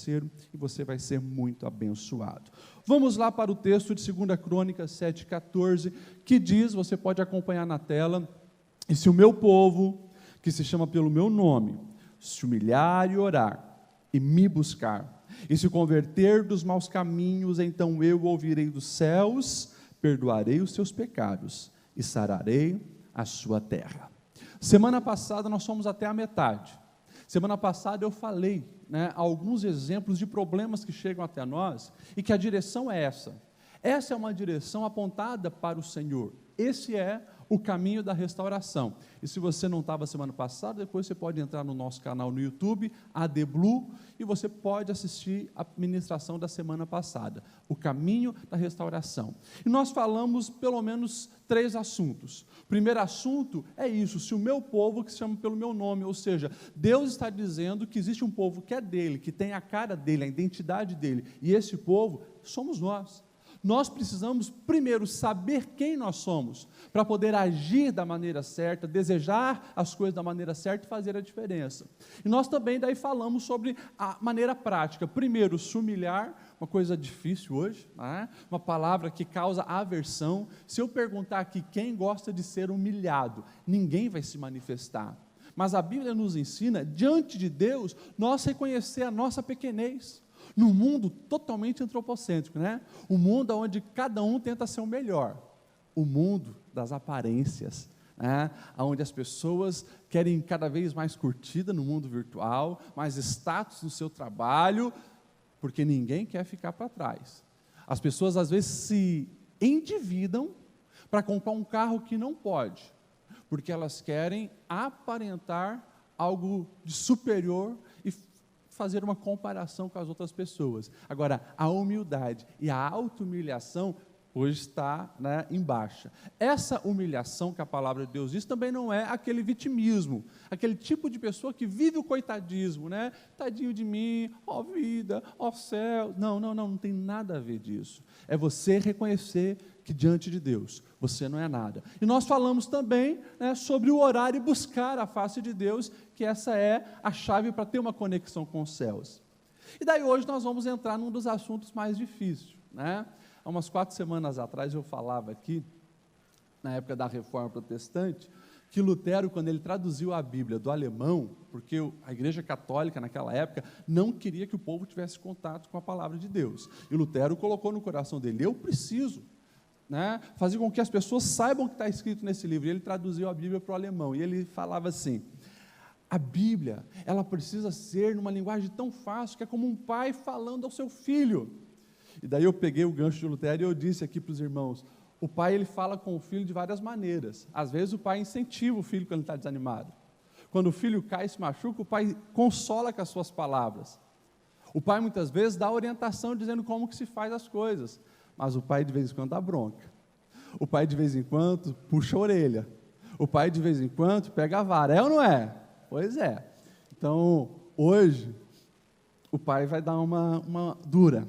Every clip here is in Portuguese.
financeiro e você vai ser muito abençoado. Vamos lá para o texto de 2 Crônicas 7,14, que diz, você pode acompanhar na tela: e se o meu povo, que se chama pelo meu nome, se humilhar e orar, e me buscar, e se converter dos maus caminhos, então eu ouvirei dos céus, perdoarei os seus pecados, e sararei a sua terra. Semana passada nós fomos até a metade. Semana passada eu falei, alguns exemplos de problemas que chegam até nós, e que a direção é essa. Essa é uma direção apontada para o Senhor. Esse é o caminho da restauração. E se você não estava semana passada, depois você pode entrar no nosso canal no YouTube, AD Blue, e você pode assistir a ministração da semana passada, o caminho da restauração. E nós falamos pelo menos 3 assuntos. O primeiro assunto é isso: se o meu povo, que se chama pelo meu nome, ou seja, Deus está dizendo que existe um povo que é dele, que tem a cara dele, a identidade dele, e esse povo somos nós. Nós precisamos primeiro saber quem nós somos, para poder agir da maneira certa, desejar as coisas da maneira certa e fazer a diferença. E nós também daí falamos sobre a maneira prática. Primeiro, se humilhar, uma coisa difícil hoje, uma palavra que causa aversão. Se eu perguntar aqui quem gosta de ser humilhado, ninguém vai se manifestar. Mas a Bíblia nos ensina, diante de Deus, nós reconhecer a nossa pequenez. Num mundo totalmente antropocêntrico, um mundo onde cada um tenta ser o melhor, o mundo das aparências, onde as pessoas querem cada vez mais curtida no mundo virtual, mais status no seu trabalho, porque ninguém quer ficar para trás. As pessoas às vezes se endividam para comprar um carro que não pode, porque elas querem aparentar algo de superior e fazer uma comparação com as outras pessoas. Agora, a humildade e a auto-humilhação hoje está em baixa. Essa humilhação que a palavra de Deus diz também não é aquele vitimismo, aquele tipo de pessoa que vive o coitadismo, tadinho de mim, ó vida, ó céu. Não tem nada a ver disso. É você reconhecer que diante de Deus você não é nada. E nós falamos também sobre o orar e buscar a face de Deus, que essa é a chave para ter uma conexão com os céus. E daí hoje nós vamos entrar num dos assuntos mais difíceis. Há umas 4 semanas atrás eu falava aqui, na época da Reforma Protestante, que Lutero, quando ele traduziu a Bíblia do alemão, porque a Igreja Católica naquela época não queria que o povo tivesse contato com a palavra de Deus, e Lutero colocou no coração dele: eu preciso fazer com que as pessoas saibam o que está escrito nesse livro. E ele traduziu a Bíblia para o alemão, e ele falava assim: a Bíblia, ela precisa ser numa linguagem tão fácil, que é como um pai falando ao seu filho. E daí eu peguei o gancho de Lutero e eu disse aqui para os irmãos: o pai, ele fala com o filho de várias maneiras. Às vezes o pai incentiva o filho quando ele está desanimado. Quando o filho cai e se machuca, o pai consola com as suas palavras. O pai muitas vezes dá orientação dizendo como que se faz as coisas, mas o pai de vez em quando dá bronca. O pai de vez em quando puxa a orelha. O pai de vez em quando pega a vara. É ou não é? Pois é. Então, hoje, o pai vai dar uma dura.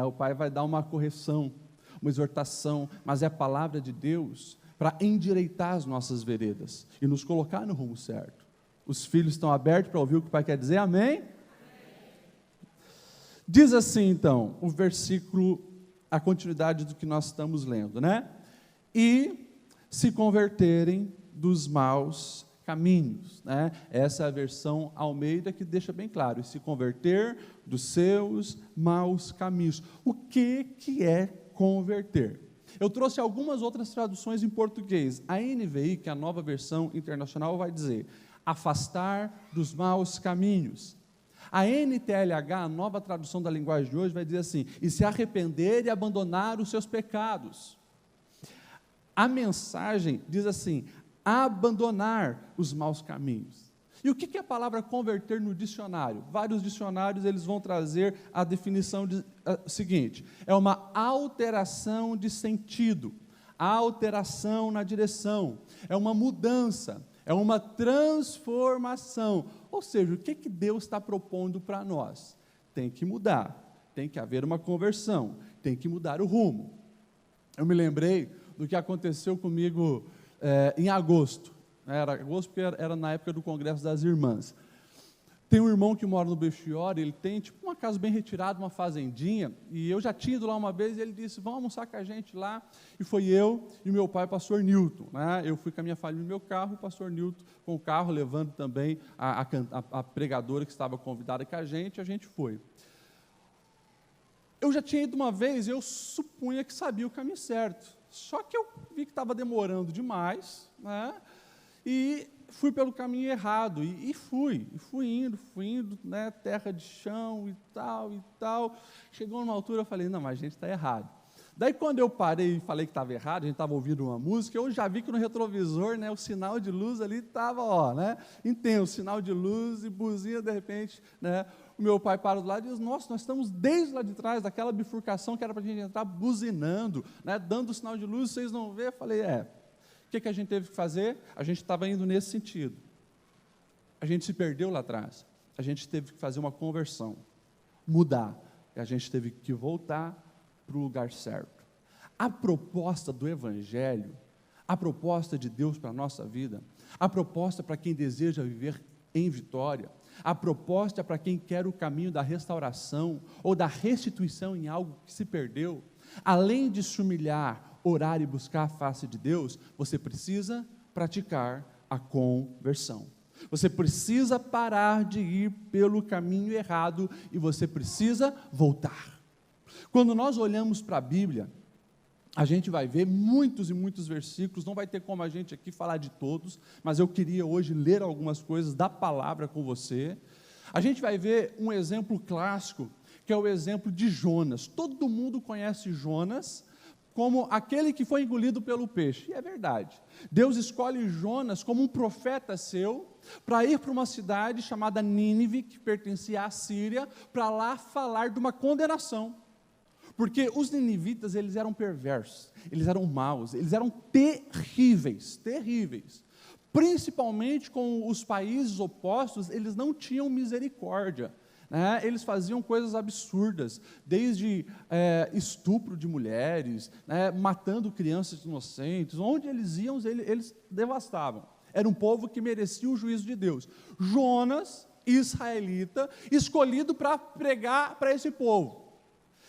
O pai vai dar uma correção, uma exortação, mas é a palavra de Deus para endireitar as nossas veredas e nos colocar no rumo certo. Os filhos estão abertos para ouvir o que o pai quer dizer? Amém? Diz assim então, o versículo, a continuidade do que nós estamos lendo, E se converterem dos maus caminhos, Essa é a versão Almeida que deixa bem claro: e se converter dos seus maus caminhos. O que é converter? Eu trouxe algumas outras traduções em português. A NVI, que é a Nova Versão Internacional, vai dizer: afastar dos maus caminhos. A NTLH, a nova tradução da linguagem de hoje, vai dizer assim: e se arrepender e abandonar os seus pecados. A Mensagem diz assim: abandonar os maus caminhos. E o que é a palavra converter no dicionário? Vários dicionários eles vão trazer a definição seguinte: é uma alteração de sentido, alteração na direção, é uma mudança, é uma transformação. Ou seja, o que Deus está propondo para nós? Tem que mudar, tem que haver uma conversão, tem que mudar o rumo. Eu me lembrei do que aconteceu comigo em agosto. Era agosto porque era na época do Congresso das Irmãs. Tem um irmão que mora no Belchior, ele tem tipo uma casa bem retirada, uma fazendinha, e eu já tinha ido lá uma vez, e ele disse, vamos almoçar com a gente lá, e foi eu e meu pai, o pastor Newton, né? Eu fui com a minha família no meu carro, o pastor Newton com o carro, levando também a pregadora que estava convidada com a gente foi. Eu já tinha ido uma vez, eu supunha que sabia o caminho certo, só que eu vi que estava demorando demais, né? E fui pelo caminho errado, e fui indo, né, terra de chão e tal, chegou numa altura, eu falei, não, mas a gente está errado. Daí, quando eu parei e falei que estava errado, a gente estava ouvindo uma música, eu já vi que no retrovisor, né, o sinal de luz ali estava, né, intenso, sinal de luz e buzina, de repente, né, o meu pai para do lado e diz, nossa, nós estamos desde lá de trás, daquela bifurcação que era para a gente entrar buzinando, né, dando o sinal de luz, vocês não vê? Eu falei, o que a gente teve que fazer? A gente estava indo nesse sentido. A gente se perdeu lá atrás. A gente teve que fazer uma conversão, mudar. E a gente teve que voltar para o lugar certo. A proposta do Evangelho, a proposta de Deus para a nossa vida, a proposta para quem deseja viver em vitória, a proposta para quem quer o caminho da restauração ou da restituição em algo que se perdeu, além de se humilhar, orar e buscar a face de Deus, você precisa praticar a conversão. Você precisa parar de ir pelo caminho errado e você precisa voltar. Quando nós olhamos para a Bíblia, a gente vai ver muitos e muitos versículos, não vai ter como a gente aqui falar de todos, mas eu queria hoje ler algumas coisas da palavra com você. A gente vai ver um exemplo clássico, que é o exemplo de Jonas. Todo mundo conhece Jonas como aquele que foi engolido pelo peixe, e é verdade. Deus escolhe Jonas como um profeta seu, para ir para uma cidade chamada Nínive, que pertencia à Síria, para lá falar de uma condenação. Porque os ninivitas, eles eram perversos, eles eram maus, eles eram terríveis, principalmente com os países opostos, eles não tinham misericórdia, né? Eles faziam coisas absurdas, desde estupro de mulheres, né? Matando crianças inocentes, onde eles iam, eles devastavam, era um povo que merecia o juízo de Deus. Jonas, israelita, escolhido para pregar para esse povo.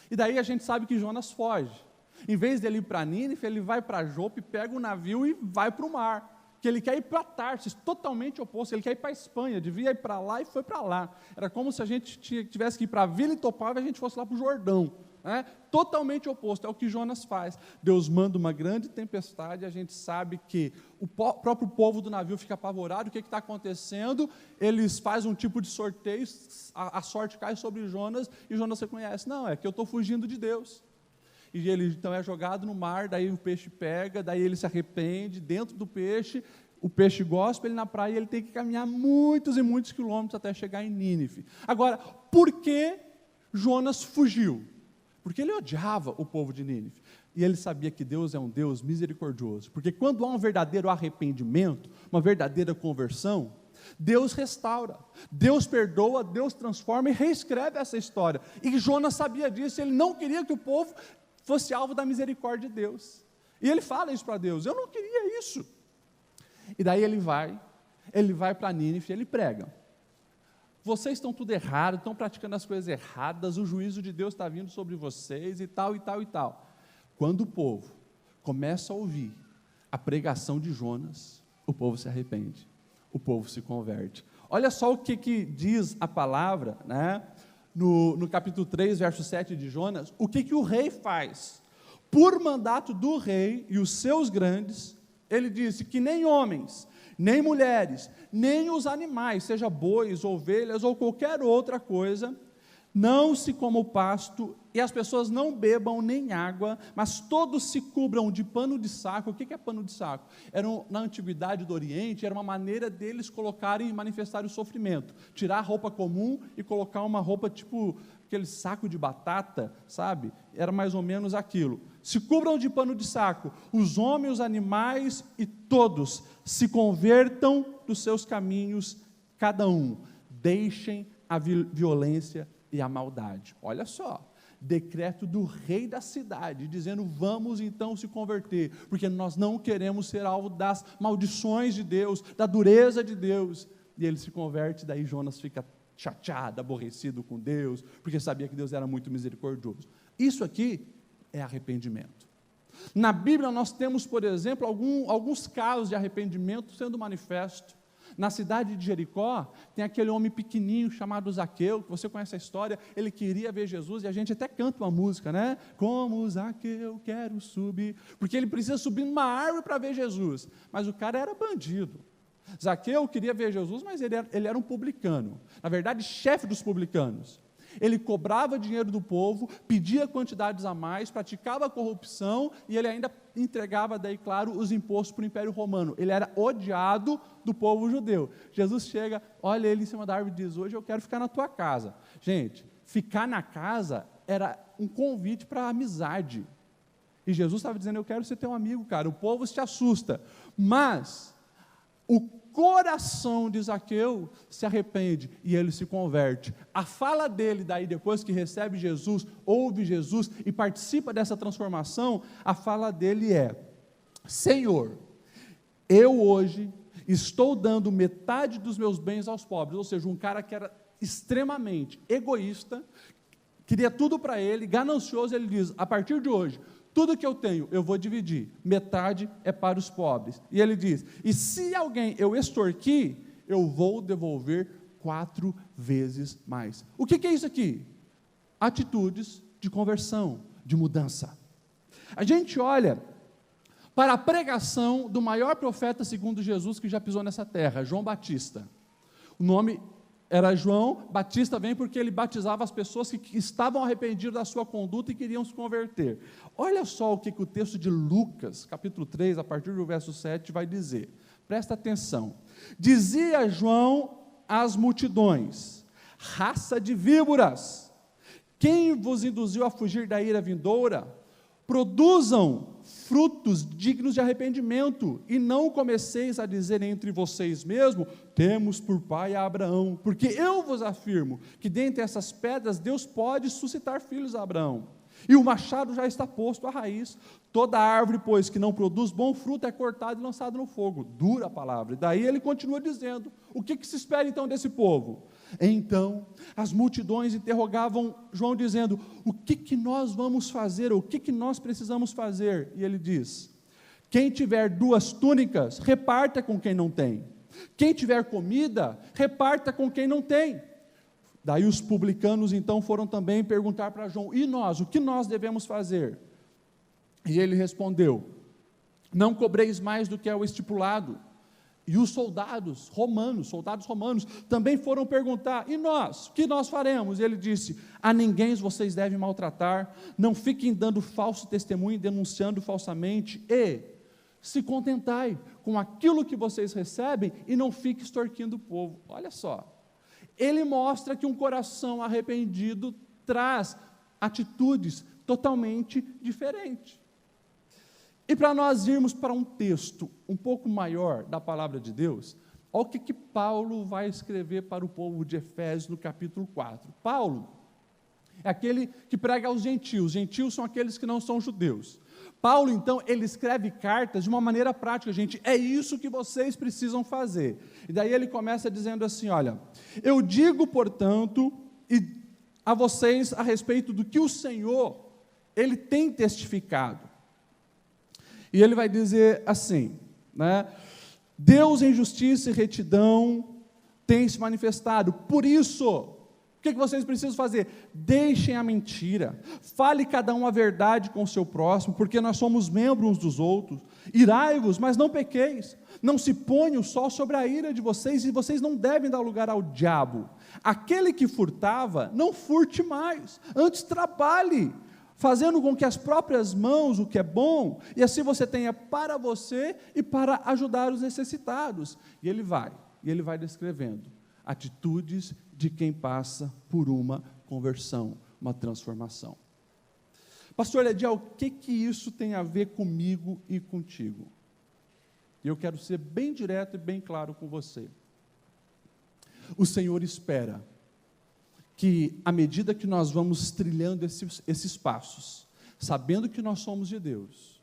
E daí a gente sabe que Jonas foge. Em vez de ele ir para Nínive, ele vai para Jope, pega um navio e vai para o mar. Que ele quer ir para Tarsis, totalmente oposto. Ele quer ir para a Espanha, devia ir para lá e foi para lá. Era como se a gente tivesse que ir para a Vila Itopava e a gente fosse lá para o Jordão. Né? Totalmente oposto, é o que Jonas faz. Deus manda uma grande tempestade, a gente sabe que o próprio povo do navio fica apavorado. O que está acontecendo? Eles fazem um tipo de sorteio, a sorte cai sobre Jonas, e Jonas reconhece, não, é que eu estou fugindo de Deus. E ele então é jogado no mar, daí o peixe pega, daí ele se arrepende, dentro do peixe, o peixe gospe ele na praia, e ele tem que caminhar muitos e muitos quilômetros até chegar em Nínive. Agora, por que Jonas fugiu? Porque ele odiava o povo de Nínive, e ele sabia que Deus é um Deus misericordioso, porque quando há um verdadeiro arrependimento, uma verdadeira conversão, Deus restaura, Deus perdoa, Deus transforma e reescreve essa história, e Jonas sabia disso, ele não queria que o povo fosse alvo da misericórdia de Deus, e ele fala isso para Deus, eu não queria isso, e daí ele vai para Nínive, ele prega, vocês estão tudo errado, estão praticando as coisas erradas, o juízo de Deus está vindo sobre vocês, e tal, e tal, e tal. Quando o povo começa a ouvir a pregação de Jonas, o povo se arrepende, o povo se converte. Olha só o que diz a palavra, né? No capítulo 3, verso 7 de Jonas, o que o rei faz? Por mandato do rei e os seus grandes, ele disse que nem homens, nem mulheres, nem os animais, seja bois, ovelhas ou qualquer outra coisa, não se coma o pasto, e as pessoas não bebam nem água, mas todos se cubram de pano de saco. O que é pano de saco? Na antiguidade do Oriente, era uma maneira deles colocarem e manifestarem o sofrimento, tirar a roupa comum e colocar uma roupa tipo aquele saco de batata, sabe? Era mais ou menos aquilo. Se cubram de pano de saco, os homens, os animais e todos se convertam dos seus caminhos, cada um, deixem a violência e a maldade. Olha só, decreto do rei da cidade, dizendo, vamos então se converter, porque nós não queremos ser alvo das maldições de Deus, da dureza de Deus, e ele se converte, daí Jonas fica chateado, aborrecido com Deus, porque sabia que Deus era muito misericordioso. Isso aqui é arrependimento. Na Bíblia nós temos, por exemplo, alguns casos de arrependimento sendo manifesto. Na cidade de Jericó, tem aquele homem pequenininho chamado Zaqueu, que você conhece a história, ele queria ver Jesus, e a gente até canta uma música, né? Como Zaqueu quero subir, porque ele precisa subir numa árvore para ver Jesus, mas o cara era bandido. Zaqueu queria ver Jesus, mas ele era um publicano, na verdade, chefe dos publicanos. Ele cobrava dinheiro do povo, pedia quantidades a mais, praticava corrupção e ele ainda entregava, daí, claro, os impostos para o Império Romano. Ele era odiado do povo judeu. Jesus chega, olha ele em cima da árvore e diz, hoje eu quero ficar na tua casa. Gente, ficar na casa era um convite para a amizade. E Jesus estava dizendo, eu quero ser teu amigo, cara. O povo se assusta. Mas o coração de Zaqueu se arrepende e ele se converte. A fala dele, daí depois que recebe Jesus, ouve Jesus e participa dessa transformação, a fala dele é, Senhor, eu hoje estou dando metade dos meus bens aos pobres, ou seja, um cara que era extremamente egoísta, queria tudo para ele, ganancioso, ele diz, a partir de hoje, tudo que eu tenho, eu vou dividir, metade é para os pobres. E ele diz, e se alguém eu extorquir, eu vou devolver 4 vezes mais. O que é isso aqui? Atitudes de conversão, de mudança. A gente olha para a pregação do maior profeta segundo Jesus que já pisou nessa terra, João Batista. O nome era João, Batista vem porque ele batizava as pessoas que estavam arrependidas da sua conduta e queriam se converter. Olha só o que o texto de Lucas, capítulo 3, a partir do verso 7, vai dizer. Presta atenção. Dizia João às multidões, raça de víboras, quem vos induziu a fugir da ira vindoura? Produzam frutos dignos de arrependimento, e não comeceis a dizer entre vocês mesmos, temos por pai a Abraão, porque eu vos afirmo, que dentre essas pedras Deus pode suscitar filhos a Abraão, e o machado já está posto à raiz, toda árvore, pois, que não produz bom fruto, é cortada e lançada no fogo, dura a palavra, e daí ele continua dizendo, o que se espera então desse povo? Então, as multidões interrogavam João, dizendo, o que nós vamos fazer, o que nós precisamos fazer? E ele diz, quem tiver 2 túnicas, reparta com quem não tem, quem tiver comida, reparta com quem não tem. Daí os publicanos então foram também perguntar para João, e nós, o que nós devemos fazer? E ele respondeu, não cobreis mais do que é o estipulado. E os soldados romanos, também foram perguntar, e nós, o que nós faremos? E ele disse, a ninguém vocês devem maltratar, não fiquem dando falso testemunho, denunciando falsamente, e se contentai com aquilo que vocês recebem, e não fiquem extorquindo o povo. Olha só, ele mostra que um coração arrependido traz atitudes totalmente diferentes. E para nós irmos para um texto um pouco maior da palavra de Deus, olha o que Paulo vai escrever para o povo de Efésios no capítulo 4. Paulo é aquele que prega aos gentios são aqueles que não são judeus. Paulo, então, ele escreve cartas de uma maneira prática, gente, é isso que vocês precisam fazer. E daí ele começa dizendo assim, olha, eu digo, portanto, a vocês a respeito do que o Senhor, ele tem testificado. E ele vai dizer assim, né? Deus em justiça e retidão tem se manifestado, por isso, o que vocês precisam fazer? Deixem a mentira, fale cada um a verdade com o seu próximo, porque nós somos membros uns dos outros, irai-vos, mas não pequeis, não se ponha o sol sobre a ira de vocês, e vocês não devem dar lugar ao diabo. Aquele que furtava, não furte mais, antes trabalhe, fazendo com que as próprias mãos, o que é bom, e assim você tenha para você e para ajudar os necessitados. E ele vai descrevendo atitudes de quem passa por uma conversão, uma transformação. Pastor Ediel, o que isso tem a ver comigo e contigo? E eu quero ser bem direto e bem claro com você. O Senhor espera que, à medida que nós vamos trilhando esses passos, sabendo que nós somos de Deus,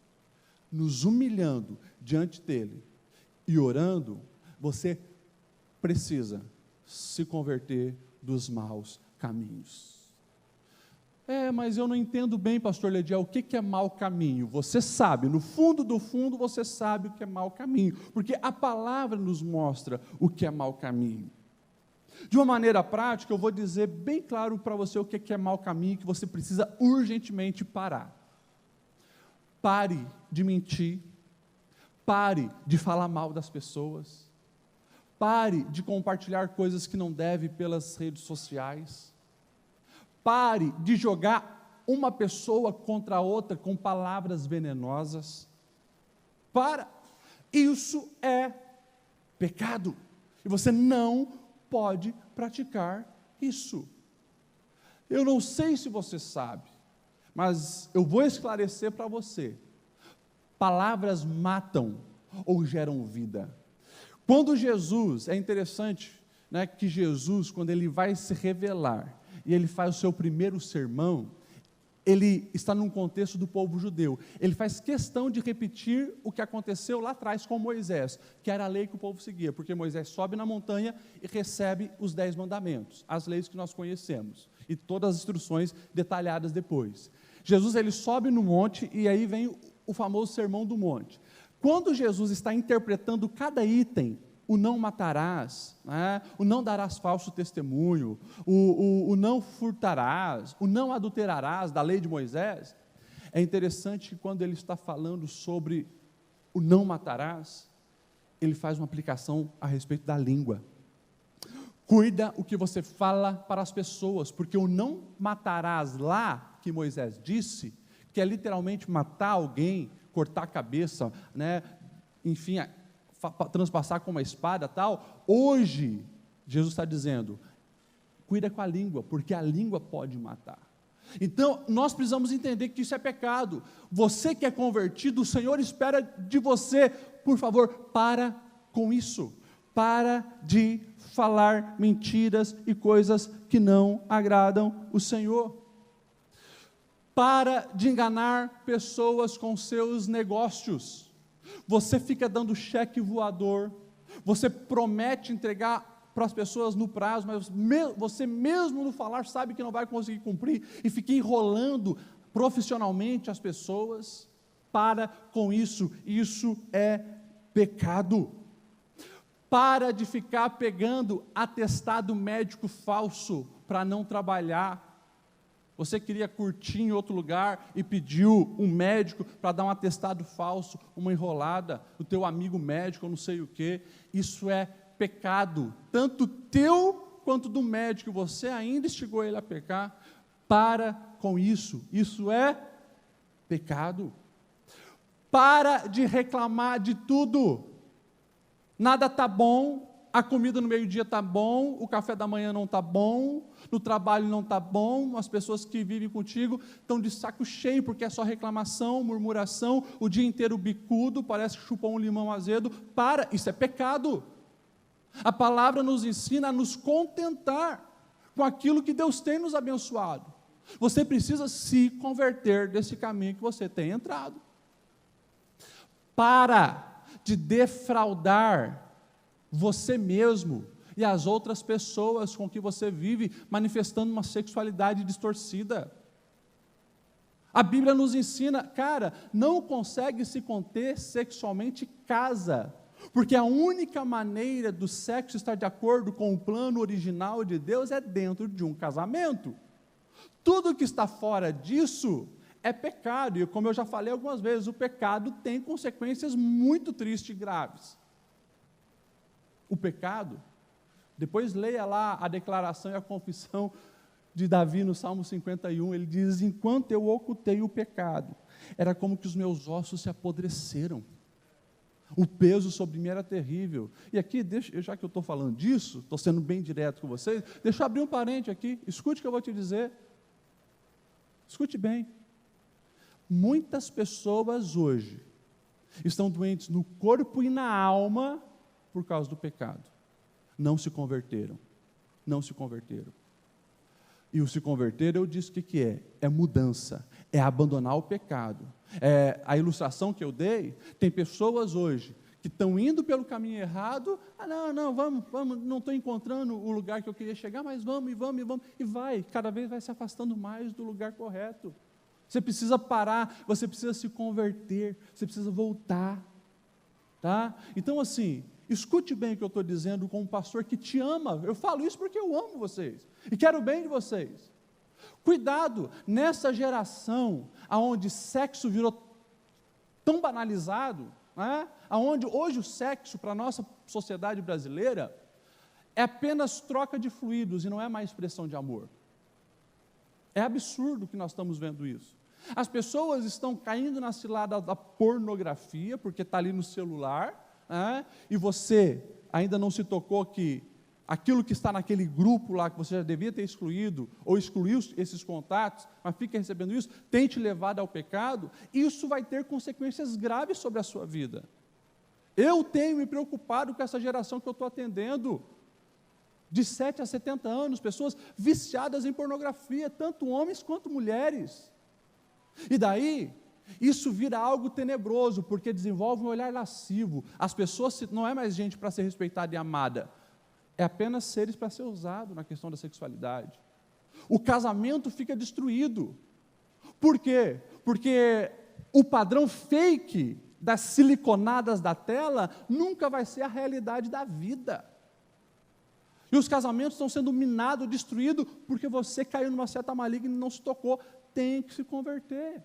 nos humilhando diante dEle e orando, você precisa se converter dos maus caminhos. Mas eu não entendo bem, pastor Lediel, o que é mau caminho? Você sabe, no fundo do fundo você sabe o que é mau caminho, porque a palavra nos mostra o que é mau caminho. De uma maneira prática, eu vou dizer bem claro para você o que é mau caminho, que você precisa urgentemente parar. Pare de mentir, pare de falar mal das pessoas, pare de compartilhar coisas que não deve pelas redes sociais, pare de jogar uma pessoa contra a outra com palavras venenosas. Para, isso é pecado, e você não pode praticar isso. Eu não sei se você sabe, mas eu vou esclarecer para você. Palavras matam ou geram vida. Quando Jesus, é interessante, né, que Jesus, quando ele vai se revelar, e ele faz o seu primeiro sermão, ele está num contexto do povo judeu, ele faz questão de repetir o que aconteceu lá atrás com Moisés, que era a lei que o povo seguia, porque Moisés sobe na montanha e recebe os 10 mandamentos, as leis que nós conhecemos, e todas as instruções detalhadas depois. Jesus, ele sobe no monte, e aí vem o famoso sermão do monte. Quando Jesus está interpretando cada item, o não matarás, né? O não darás falso testemunho, o não furtarás, o não adulterarás da lei de Moisés, é interessante que quando ele está falando sobre o não matarás, ele faz uma aplicação a respeito da língua. Cuida o que você fala para as pessoas, porque o não matarás lá, que Moisés disse, que é literalmente matar alguém, cortar a cabeça, né? Enfim, transpassar com uma espada, tal. Hoje, Jesus está dizendo, cuida com a língua, porque a língua pode matar. Então, nós precisamos entender que isso é pecado. Você que é convertido, o Senhor espera de você, por favor, para com isso. Para de falar mentiras e coisas que não agradam o Senhor. Para de enganar pessoas com seus negócios. Você fica dando cheque voador, você promete entregar para as pessoas no prazo, mas você mesmo no falar sabe que não vai conseguir cumprir, e fica enrolando profissionalmente as pessoas. Para com isso, isso é pecado. Para de ficar pegando atestado médico falso para não trabalhar. Você queria curtir em outro lugar e pediu um médico para dar um atestado falso, uma enrolada, o teu amigo médico, eu não sei o quê. Isso é pecado, tanto teu quanto do médico. Você ainda instigou ele a pecar. Para com isso, isso é pecado. Para de reclamar de tudo. Nada está bom. A comida no meio-dia está bom, o café da manhã não está bom, no trabalho não está bom, as pessoas que vivem contigo estão de saco cheio, porque é só reclamação, murmuração, o dia inteiro bicudo, parece que chupou um limão azedo. Para, isso é pecado. A palavra nos ensina a nos contentar com aquilo que Deus tem nos abençoado. Você precisa se converter desse caminho que você tem entrado. Para de defraudar você mesmo e as outras pessoas com que você vive, manifestando uma sexualidade distorcida. A Bíblia nos ensina, cara, não consegue se conter sexualmente, casa, porque a única maneira do sexo estar de acordo com o plano original de Deus é dentro de um casamento. Tudo que está fora disso é pecado, e como eu já falei algumas vezes, o pecado tem consequências muito tristes e graves. O pecado, depois leia lá a declaração e a confissão de Davi no Salmo 51, ele diz, enquanto eu ocultei o pecado, era como que os meus ossos se apodreceram, o peso sobre mim era terrível. E aqui, já que eu estou falando disso, estou sendo bem direto com vocês, deixa eu abrir um parênteses aqui, escute o que eu vou te dizer, escute bem. Muitas pessoas hoje estão doentes no corpo e na alma por causa do pecado. Não se converteram. Não se converteram. E o se converter, eu disse o que é? É mudança, é abandonar o pecado. A ilustração que eu dei, tem pessoas hoje que estão indo pelo caminho errado, vamos, não estou encontrando o lugar que eu queria chegar, mas vamos, e vai, cada vez vai se afastando mais do lugar correto. Você precisa parar, você precisa se converter, você precisa voltar, tá? Então assim, escute bem o que eu estou dizendo com um pastor que te ama, eu falo isso porque eu amo vocês, e quero o bem de vocês. Cuidado, nessa geração, onde sexo virou tão banalizado, né? Onde hoje o sexo, para a nossa sociedade brasileira, é apenas troca de fluidos e não é mais expressão de amor. É absurdo que nós estamos vendo isso. As pessoas estão caindo na cilada da pornografia, porque está ali no celular, né? E você ainda não se tocou que aquilo que está naquele grupo lá, que você já devia ter excluído, ou excluiu esses contatos, mas fica recebendo isso, tem te levado ao pecado, isso vai ter consequências graves sobre a sua vida. Eu tenho me preocupado com essa geração que eu estou atendendo, de 7 a 70 anos, pessoas viciadas em pornografia, tanto homens quanto mulheres. E daí, isso vira algo tenebroso, porque desenvolve um olhar lascivo. As pessoas, não é mais gente para ser respeitada e amada, é apenas seres para ser usado na questão da sexualidade. O casamento fica destruído. Por quê? Porque o padrão fake das siliconadas da tela nunca vai ser a realidade da vida. E os casamentos estão sendo minados, destruídos, porque você caiu numa seta maligna e não se tocou. Tem que se converter.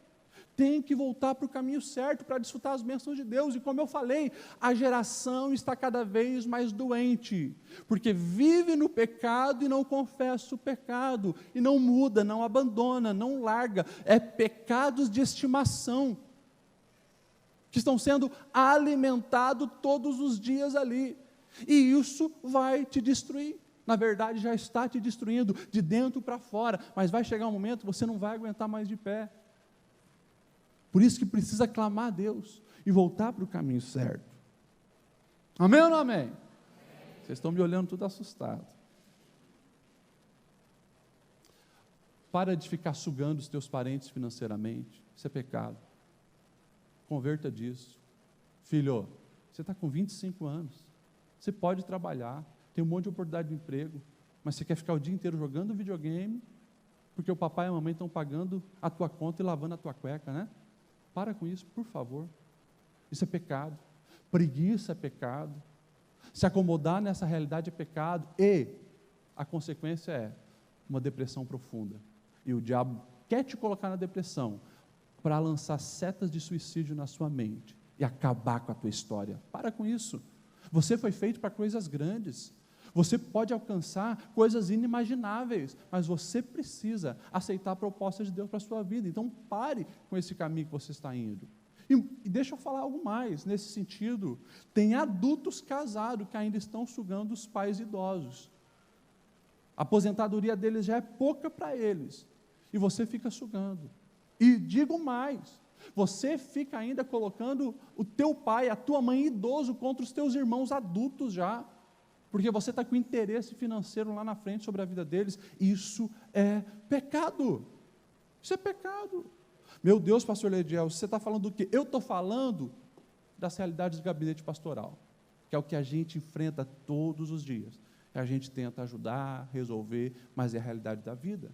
Tem que voltar para o caminho certo para desfrutar as bênçãos de Deus. E como eu falei, a geração está cada vez mais doente, porque vive no pecado e não confessa o pecado, e não muda, não abandona, não larga. É pecados de estimação, que estão sendo alimentados todos os dias ali. E isso vai te destruir. Na verdade, já está te destruindo de dentro para fora, mas vai chegar um momento que você não vai aguentar mais de pé. Por isso que precisa clamar a Deus e voltar para o caminho certo. Amém ou não amém? Vocês estão me olhando tudo assustado. Para de ficar sugando os teus parentes financeiramente. Isso é pecado. Converta disso. Filho, você está com 25 anos. Você pode trabalhar, tem um monte de oportunidade de emprego, mas você quer ficar o dia inteiro jogando videogame, porque o papai e a mamãe estão pagando a tua conta e lavando a tua cueca, né? Para com isso, por favor. Isso é pecado. Preguiça é pecado. Se acomodar nessa realidade é pecado. E a consequência é uma depressão profunda. E o diabo quer te colocar na depressão para lançar setas de suicídio na sua mente e acabar com a tua história. Para com isso. Você foi feito para coisas grandes. Você pode alcançar coisas inimagináveis, mas você precisa aceitar a proposta de Deus para a sua vida. Então pare com esse caminho que você está indo. E deixa eu falar algo mais nesse sentido. Tem adultos casados que ainda estão sugando os pais idosos. A aposentadoria deles já é pouca para eles, e você fica sugando. E digo mais, você fica ainda colocando o teu pai, a tua mãe idoso contra os teus irmãos adultos já, porque você está com interesse financeiro lá na frente sobre a vida deles. Isso é pecado. Isso é pecado. Meu Deus, pastor Lediel, você está falando do quê? Eu estou falando das realidades do gabinete pastoral, que é o que a gente enfrenta todos os dias. A gente tenta ajudar, resolver, mas é a realidade da vida.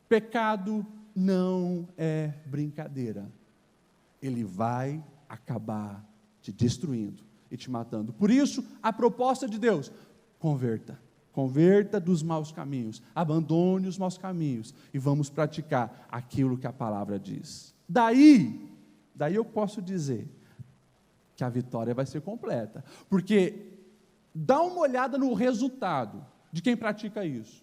Pecado não é brincadeira. Ele vai acabar te destruindo e te matando. Por isso, a proposta de Deus: converta dos maus caminhos, abandone os maus caminhos e vamos praticar aquilo que a palavra diz. Daí eu posso dizer que a vitória vai ser completa, porque dá uma olhada no resultado de quem pratica isso.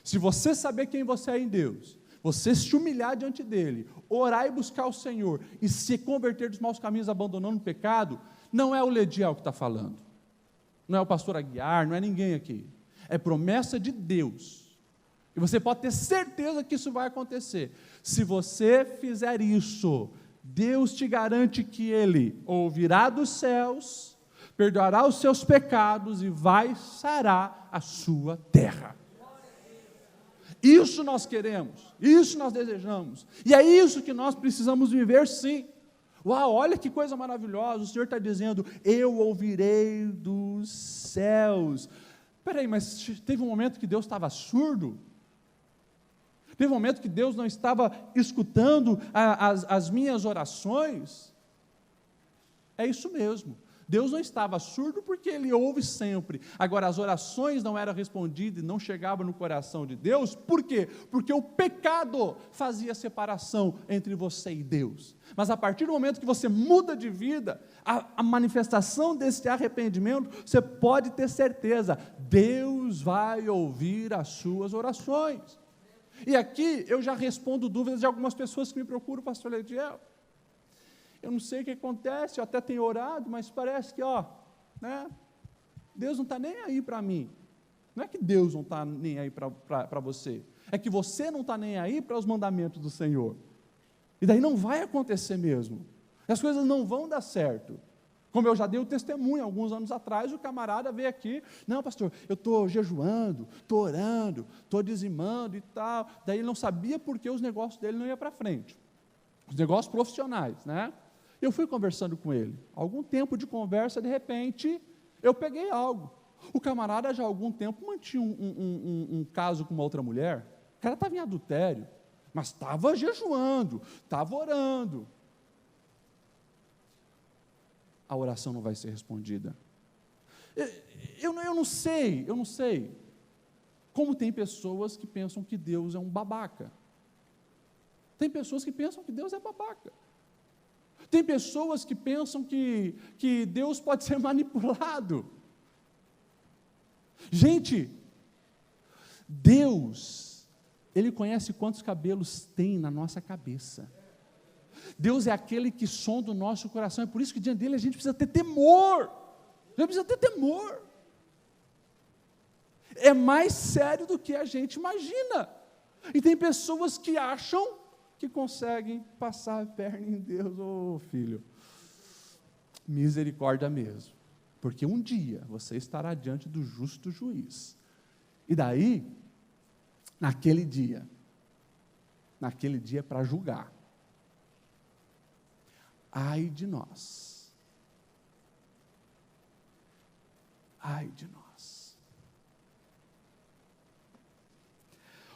Se você saber quem você é em Deus, você se humilhar diante dele, orar e buscar o Senhor, e se converter dos maus caminhos, abandonando o pecado, não é o Lediel que está falando, não é o pastor Aguiar, não é ninguém aqui, é promessa de Deus, e você pode ter certeza que isso vai acontecer. Se você fizer isso, Deus te garante que Ele ouvirá dos céus, perdoará os seus pecados e vai sarar a sua terra. Isso nós queremos, isso nós desejamos, e é isso que nós precisamos viver sim. Uau, olha que coisa maravilhosa, o Senhor está dizendo, eu ouvirei dos céus. Espera aí, mas teve um momento que Deus estava surdo? Teve um momento que Deus não estava escutando as minhas orações? É isso mesmo. Deus não estava surdo porque Ele ouve sempre. Agora, as orações não eram respondidas e não chegavam no coração de Deus. Por quê? Porque o pecado fazia separação entre você e Deus. Mas a partir do momento que você muda de vida, a manifestação desse arrependimento, você pode ter certeza, Deus vai ouvir as suas orações. E aqui eu já respondo dúvidas de algumas pessoas que me procuram, pastor Lediel. Eu não sei o que acontece, eu até tenho orado, mas parece que, Deus não está nem aí para mim. Não é que Deus não está nem aí para você, é que você não está nem aí para os mandamentos do Senhor. E daí não vai acontecer mesmo. As coisas não vão dar certo. Como eu já dei o testemunho, alguns anos atrás, o camarada veio aqui, não pastor, eu estou jejuando, estou orando, estou dizimando e tal. Daí ele não sabia por que os negócios dele não iam para frente. Os negócios profissionais, né? Eu fui conversando com ele, algum tempo de conversa, de repente, eu peguei algo. O camarada já há algum tempo mantinha um caso com uma outra mulher, o cara estava em adultério, mas estava jejuando, estava orando. A oração não vai ser respondida. Eu não sei como tem pessoas que pensam que Deus é um babaca. Tem pessoas que pensam que Deus é babaca. Tem pessoas que pensam que Deus pode ser manipulado. Gente, Deus, Ele conhece quantos cabelos tem na nossa cabeça. Deus é aquele que sonda o nosso coração, é por isso que diante dele a gente precisa ter temor. A gente precisa ter temor. É mais sério do que a gente imagina. E tem pessoas que acham que conseguem passar a perna em Deus. Ô filho, misericórdia mesmo, porque um dia você estará diante do justo juiz, e daí, naquele dia é para julgar. Ai de nós, ai de nós.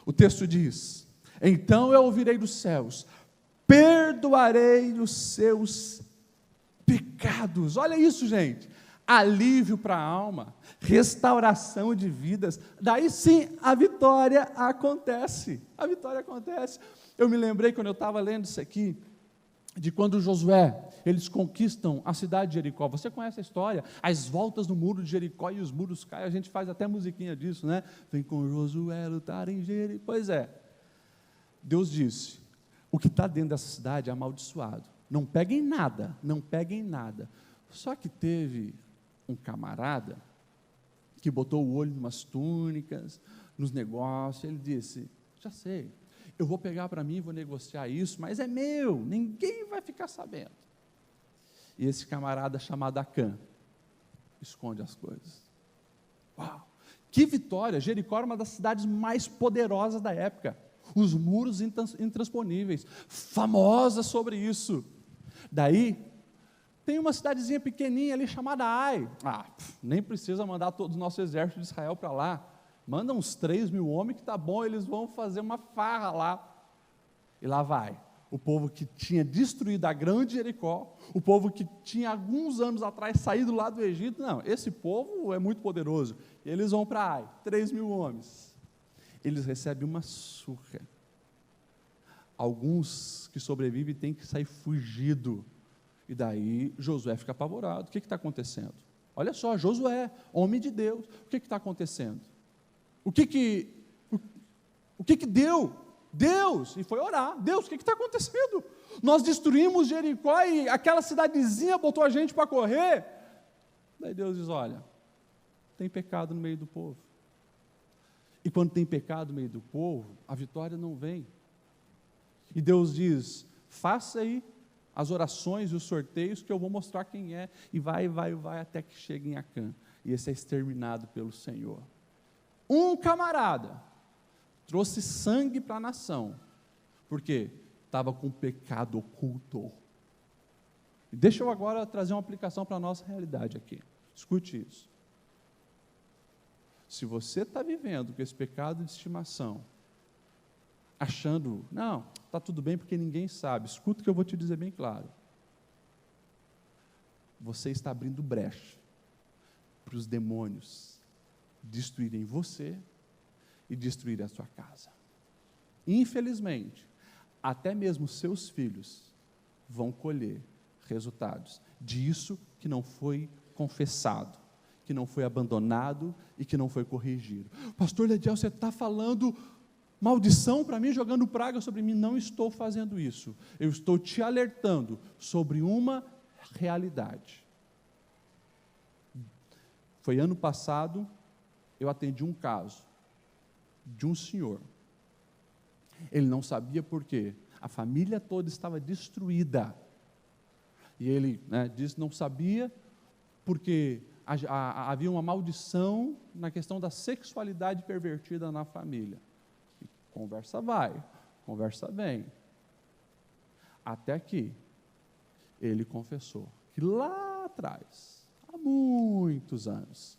O texto diz, então eu ouvirei dos céus, perdoarei os seus pecados. Olha isso, gente, alívio para a alma, restauração de vidas, daí sim a vitória acontece, Eu me lembrei quando eu estava lendo isso aqui, de quando Josué, eles conquistam a cidade de Jericó. Você conhece a história, as voltas no muro de Jericó e os muros caem, a gente faz até musiquinha disso, né? Vem com Josué lutar em Jericó. Pois é, Deus disse, o que está dentro dessa cidade é amaldiçoado, não peguem nada, só que teve um camarada, que botou o olho em umas túnicas, nos negócios, ele disse, já sei, eu vou pegar para mim, vou negociar isso, mas é meu, ninguém vai ficar sabendo. E esse camarada chamado Acã, esconde as coisas. Uau, que vitória! Jericó era uma das cidades mais poderosas da época, os muros intransponíveis, famosa sobre isso. Daí, tem uma cidadezinha pequenininha ali chamada Ai. Nem precisa mandar todo o nosso exército de Israel para lá. Manda uns 3.000 homens que está bom, eles vão fazer uma farra lá. E lá vai. O povo que tinha destruído a grande Jericó, o povo que tinha alguns anos atrás saído lá do Egito, não, esse povo é muito poderoso. E eles vão para Ai, 3.000 homens. Eles recebem uma surra. Alguns que sobrevivem têm que sair fugido. E daí Josué fica apavorado. O que está acontecendo? Olha só, Josué, homem de Deus, o que está acontecendo? O que deu? Deus, e foi orar, Deus, o que está acontecendo? Nós destruímos Jericó e aquela cidadezinha botou a gente para correr. Daí Deus diz, olha, tem pecado no meio do povo. E quando tem pecado no meio do povo, a vitória não vem. E Deus diz, faça aí as orações e os sorteios que eu vou mostrar quem é, e vai até que chegue em Acã, e esse é exterminado pelo Senhor. Um camarada trouxe sangue para a nação, porque estava com pecado oculto. Deixa eu agora trazer uma aplicação para a nossa realidade aqui. Escute isso. Se você está vivendo com esse pecado de estimação, achando, não, está tudo bem porque ninguém sabe, escuta o que eu vou te dizer bem claro. Você está abrindo brecha para os demônios destruírem você e destruírem a sua casa. Infelizmente, até mesmo seus filhos vão colher resultados disso que não foi confessado, que não foi abandonado e que não foi corrigido. Pastor Lediel, você está falando maldição para mim, jogando praga sobre mim? Não estou fazendo isso. Eu estou te alertando sobre uma realidade. Foi ano passado, eu atendi um caso de um senhor. Ele não sabia por quê. A família toda estava destruída. E ele disse que não sabia porque havia uma maldição na questão da sexualidade pervertida na família. E conversa vai, conversa vem. Até que ele confessou que lá atrás, há muitos anos,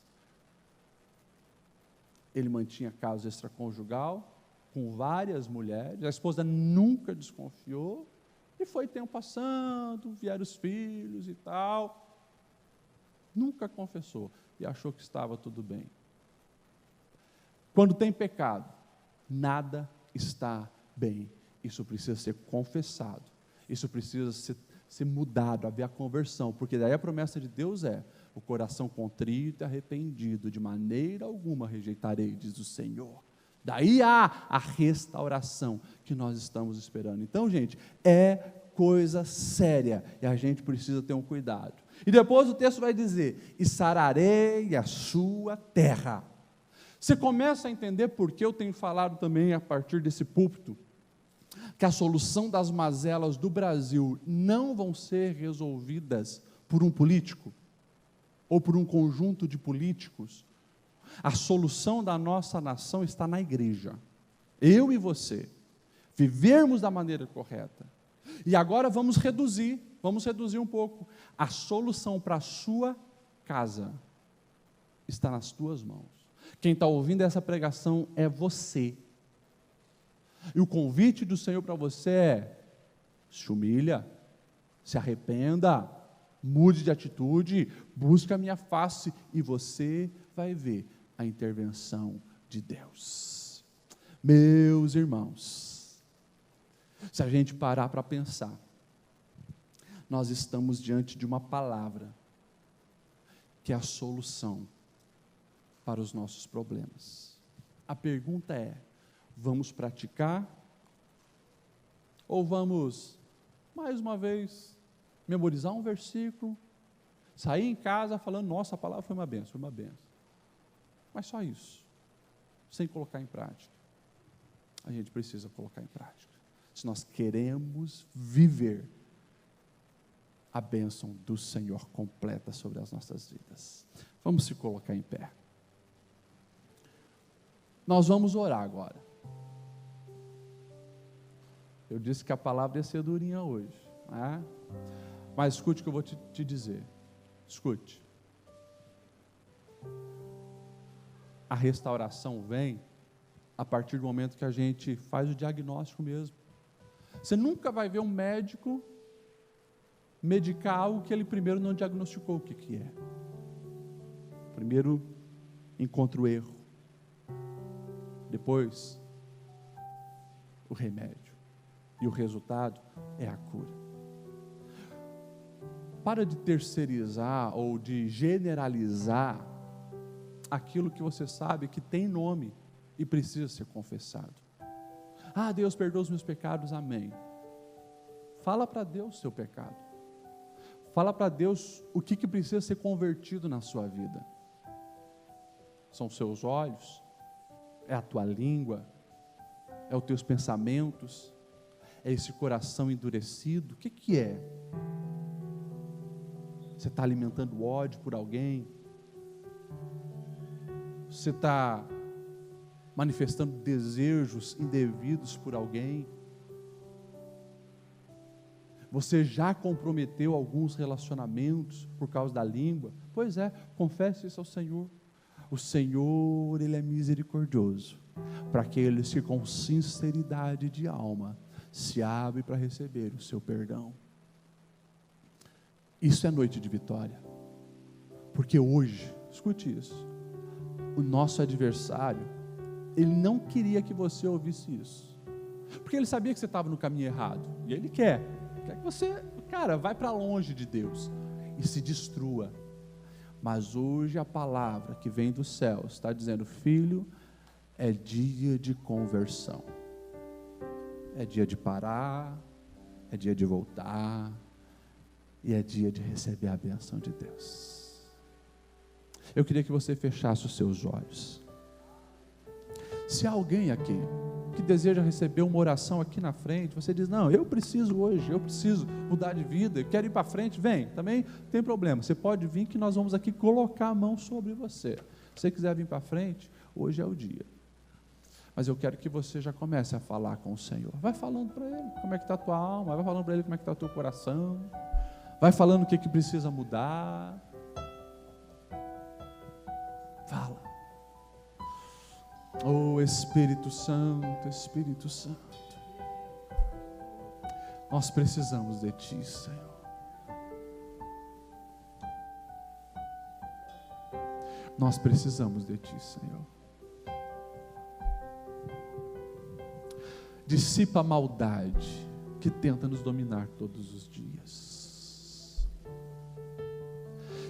ele mantinha caso extraconjugal com várias mulheres, a esposa nunca desconfiou, e foi tempo passando, vieram os filhos e tal, nunca confessou, e achou que estava tudo bem. Quando tem pecado, nada está bem, isso precisa ser confessado, isso precisa ser mudado, haver a conversão, porque daí a promessa de Deus é, o coração contrito e arrependido, de maneira alguma rejeitarei, diz o Senhor. Daí há a restauração que nós estamos esperando. Então, gente, é coisa séria, e a gente precisa ter um cuidado. E depois o texto vai dizer, e sararei a sua terra. Você começa a entender por que eu tenho falado também, a partir desse púlpito, que a solução das mazelas do Brasil não vão ser resolvidas por um político, ou por um conjunto de políticos. A solução da nossa nação está na igreja. Eu e você, vivermos da maneira correta. E agora vamos reduzir um pouco. A solução para a sua casa está nas tuas mãos. Quem está ouvindo essa pregação é você. E o convite do Senhor para você é, se humilha, se arrependa, mude de atitude, busque a minha face, e você vai ver a intervenção de Deus. Meus irmãos, se a gente parar para pensar, nós estamos diante de uma palavra que é a solução para os nossos problemas. A pergunta é, vamos praticar? Ou vamos, mais uma vez, memorizar um versículo, sair em casa falando, nossa, a palavra foi uma benção, mas só isso, sem colocar em prática. A gente precisa colocar em prática, se nós queremos viver a bênção do Senhor completa sobre as nossas vidas. Vamos se colocar em pé. Nós vamos orar agora. Eu disse que a palavra ia ser durinha hoje, né? Mas escute o que eu vou te dizer. Escute. A restauração vem a partir do momento que a gente faz o diagnóstico mesmo. Você nunca vai ver um médico medicar algo que ele primeiro não diagnosticou o que é. Primeiro encontra o erro. Depois, o remédio. E o resultado é a cura. Para de terceirizar ou de generalizar aquilo que você sabe que tem nome e precisa ser confessado. Ah, Deus perdoa os meus pecados, amém. Fala para Deus o seu pecado. Fala para Deus o que precisa ser convertido na sua vida. São os seus olhos? É a tua língua? É os teus pensamentos? É esse coração endurecido? O que é? Você está alimentando ódio por alguém? Você está manifestando desejos indevidos por alguém? Você já comprometeu alguns relacionamentos por causa da língua? Pois é, confesse isso ao Senhor. O Senhor, Ele é misericordioso para aqueles que com sinceridade de alma se abrem para receber o seu perdão. Isso é noite de vitória, porque hoje, escute isso, o nosso adversário, ele não queria que você ouvisse isso, porque ele sabia que você estava no caminho errado, e ele quer que você, vai para longe de Deus e se destrua. Mas hoje a palavra que vem do céu está dizendo: filho, é dia de conversão, é dia de parar, é dia de voltar, e é dia de receber a bênção de Deus. Eu queria que você fechasse os seus olhos. Se há alguém aqui que deseja receber uma oração aqui na frente, você diz: não, eu preciso hoje, eu preciso mudar de vida, eu quero ir para frente, vem, também não tem problema, você pode vir que nós vamos aqui colocar a mão sobre você. Se você quiser vir para frente, hoje é o dia. Mas eu quero que você já comece a falar com o Senhor. Vai falando para Ele como é que está a tua alma, vai falando para Ele como é que está o teu coração, vai falando o que precisa mudar. Fala. Oh Espírito Santo, Espírito Santo, nós precisamos de Ti, Senhor. Nós precisamos de Ti, Senhor. Dissipa a maldade que tenta nos dominar todos os dias.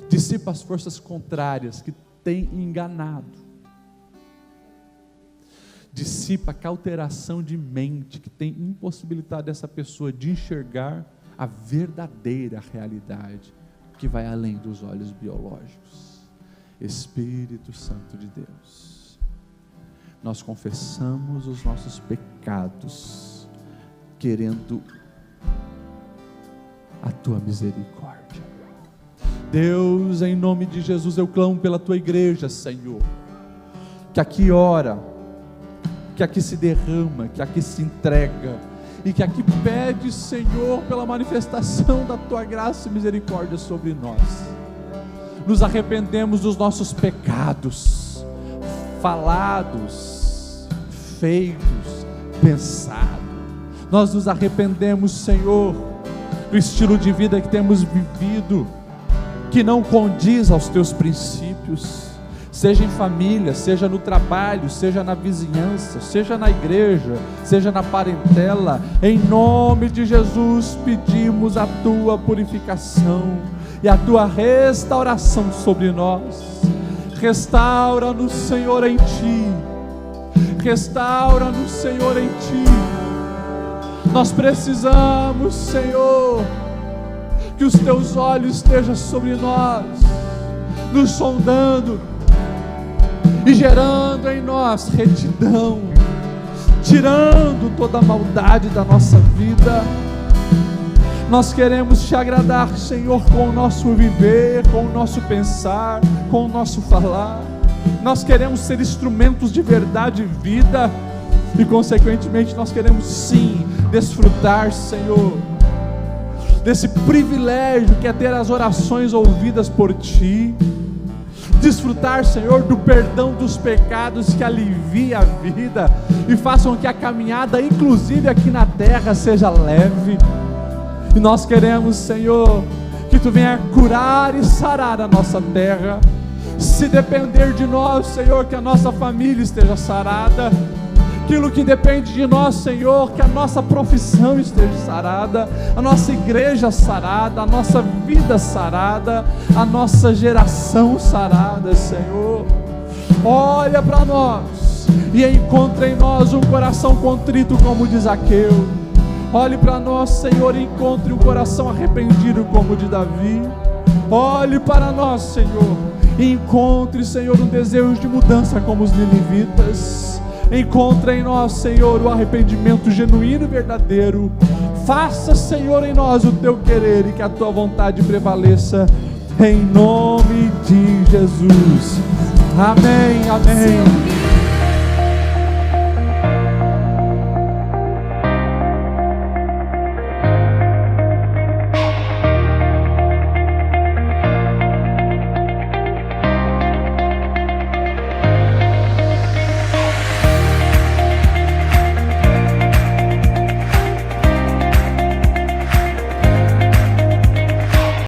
Dissipa as forças contrárias que têm enganado. Dissipa a cauteração de mente que tem impossibilitado essa pessoa de enxergar a verdadeira realidade que vai além dos olhos biológicos. Espírito Santo de Deus, nós confessamos os nossos pecados, querendo a Tua misericórdia. Deus, em nome de Jesus, eu clamo pela Tua igreja, Senhor, que aqui ora, que aqui se derrama, que aqui se entrega, e que aqui pede, Senhor, pela manifestação da Tua graça e misericórdia sobre nós. Nos arrependemos dos nossos pecados, falados, feitos, pensados. Nós nos arrependemos, Senhor, do estilo de vida que temos vivido, que não condiz aos Teus princípios, seja em família, seja no trabalho, seja na vizinhança, seja na igreja, seja na parentela. Em nome de Jesus pedimos a Tua purificação e a Tua restauração sobre nós. Restaura-nos, Senhor, em Ti. Restaura-nos, Senhor, em Ti. Nós precisamos, Senhor, que os Teus olhos estejam sobre nós, nos sondando e gerando em nós retidão, tirando toda a maldade da nossa vida. Nós queremos Te agradar, Senhor, com o nosso viver, com o nosso pensar, com o nosso falar. Nós queremos ser instrumentos de verdade e vida, e consequentemente nós queremos sim desfrutar, Senhor, desse privilégio que é ter as orações ouvidas por Ti. Desfrutar, Senhor, do perdão dos pecados que alivia a vida e façam que a caminhada, inclusive aqui na terra, seja leve. E nós queremos, Senhor, que Tu venha curar e sarar a nossa terra. Se depender de nós, Senhor, que a nossa família esteja sarada. Aquilo que depende de nós, Senhor, que a nossa profissão esteja sarada, a nossa igreja sarada, a nossa vida sarada, a nossa geração sarada, Senhor. Olha para nós e encontra em nós um coração contrito como o de Zaqueu. Olhe para nós, Senhor, e encontre um coração arrependido como o de Davi. Olhe para nós, Senhor, e encontre, Senhor, um desejo de mudança como os ninivitas. Encontra em nós, Senhor, o arrependimento genuíno e verdadeiro. Faça, Senhor, em nós o Teu querer e que a Tua vontade prevaleça, em nome de Jesus. Amém, amém.